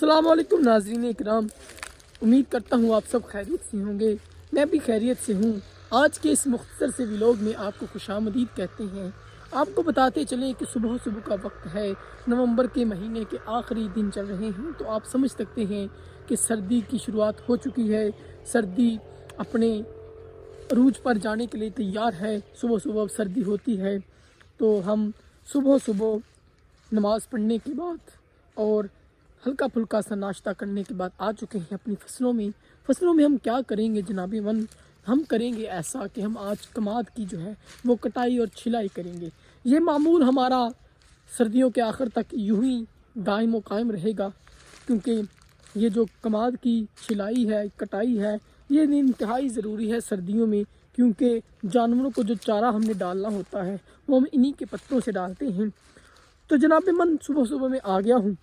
अस्सलाम वालेकुम नाज़रीन इकराम, उम्मीद करता हूँ आप सब खैरियत से होंगे। मैं भी खैरियत से हूँ। आज के इस मुख्तसर से व्लॉग में आपको खुशामदीद कहते हैं। आपको बताते चलें कि सुबह सुबह का वक्त है, नवंबर के महीने के आखिरी दिन चल रहे हैं, तो आप समझ सकते हैं कि सर्दी की शुरुआत हो चुकी है। सर्दी अपने अरूज पर जाने के लिए तैयार है। सुबह सुबह सर्दी होती है तो हम सुबह सुबह नमाज़ पढ़ने के बाद और हल्का फुल्का सा नाश्ता करने के बाद आ चुके हैं अपनी फसलों में हम क्या करेंगे जनाबी मन, हम करेंगे ऐसा कि हम आज कमाद की जो है वो कटाई और छिलाई करेंगे। ये मामूल हमारा सर्दियों के आखिर तक यूं ही दायम व कायम रहेगा, क्योंकि ये जो कमाद की छिलाई है, कटाई है, ये इंतहाई ज़रूरी है सर्दियों में, क्योंकि जानवरों को जो चारा हमने डालना होता है वो हम इन्हीं के पत्तों से डालते हैं। तो जनाब मन सुबह सुबह में आ गया हूँ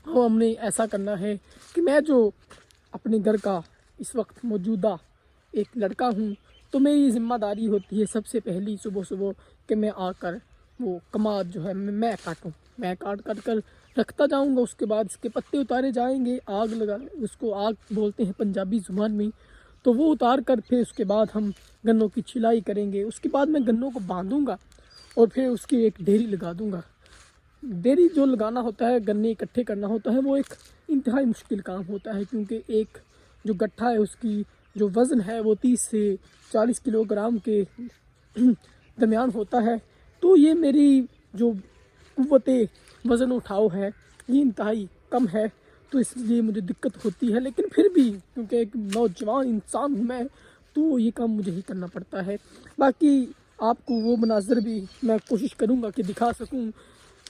और हमने ऐसा करना है कि मैं जो अपने घर का इस वक्त मौजूदा एक लड़का हूँ, तो मेरी ज़िम्मेदारी होती है सबसे पहली सुबह सुबह कि मैं आकर वो कमाद जो है मैं काटूँ। मैं काट कर रखता जाऊँगा। उसके बाद इसके पत्ते उतारे जाएंगे, आग लगा, उसको आग बोलते हैं पंजाबी ज़ुबान में, तो वो उतार कर फिर उसके बाद हम गन्नों की छिलाई करेंगे। उसके बाद मैं गन्नों को बांधूँगा और फिर उसकी एक ढेरी लगा दूँगा। ढेरी जो लगाना होता है, गन्ने इकट्ठे करना होता है, वो एक इंतहाई मुश्किल काम होता है, क्योंकि एक जो गट्ठा है उसकी जो वज़न है वो 30 से 40 किलोग्राम के दरमियान होता है। तो ये मेरी जो कुव्वते वज़न उठाओ है ये इंतहाई कम है, तो इसलिए मुझे दिक्कत होती है। लेकिन फिर भी क्योंकि एक नौजवान इंसान हूँ मैं, तो ये काम मुझे ही करना पड़ता है। बाकी आपको वो मनाज़र भी मैं कोशिश करूँगा कि दिखा सकूँ।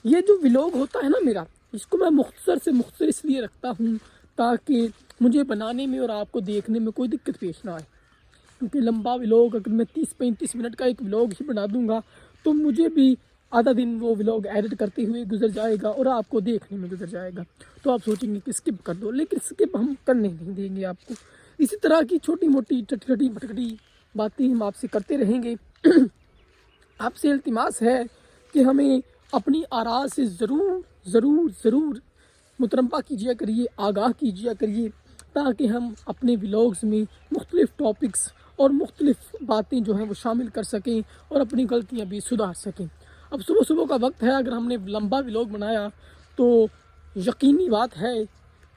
ये जो व्लॉग होता है ना मेरा, इसको मैं मुख्तसर से मुख्तसर इसलिए रखता हूँ ताकि मुझे बनाने में और आपको देखने में कोई दिक्कत पेश ना आए। क्योंकि लंबा व्लॉग अगर मैं 30-35 मिनट का एक व्लॉग ही बना दूँगा तो मुझे भी आधा दिन वो व्लॉग एडिट करते हुए गुजर जाएगा और आपको देखने में गुजर जाएगा। तो आप सोचेंगे कि स्किप कर दो, लेकिन स्किप हम करने नहीं देंगे आपको। इसी तरह की छोटी मोटी चटखटी भटकटी बातें हम आपसे करते रहेंगे। आपसे इल्तिमास है कि हमें अपनी आरा से ज़रूर ज़रूर ज़रूर मुतरम्बा कीजिए करिए, आगाह कीजिए करिए, ताकि हम अपने व्लॉग्स में मुख्तलिफ़ टॉपिक्स और मुख्तलिफ़ बातें जो हैं वो शामिल कर सकें और अपनी गलतियां भी सुधार सकें। अब सुबह सुबह का वक्त है, अगर हमने लंबा व्लॉग बनाया तो यकीनी बात है,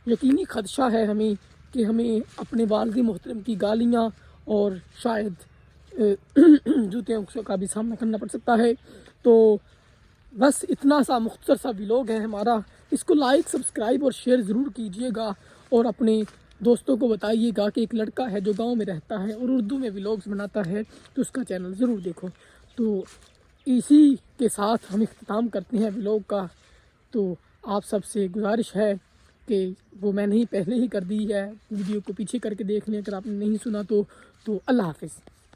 यकीनी ख़दशा है हमें कि हमें अपने वालिद मोहतरम की गालियाँ और शायद जूतियों का भी सामना करना पड़ सकता है। तो बस इतना सा मुख्तसर सा व्लॉग है हमारा। इसको लाइक, सब्सक्राइब और शेयर ज़रूर कीजिएगा और अपने दोस्तों को बताइएगा कि एक लड़का है जो गांव में रहता है और उर्दू में व्लॉग्स बनाता है, तो उसका चैनल ज़रूर देखो। तो इसी के साथ हम इख्तिताम करते हैं व्लॉग का। तो आप सबसे गुजारिश है कि वो मैंने ही पहले ही कर दी है, वीडियो को पीछे करके देख लें अगर आपने नहीं सुना तो अल्लाह हाफ़िज़।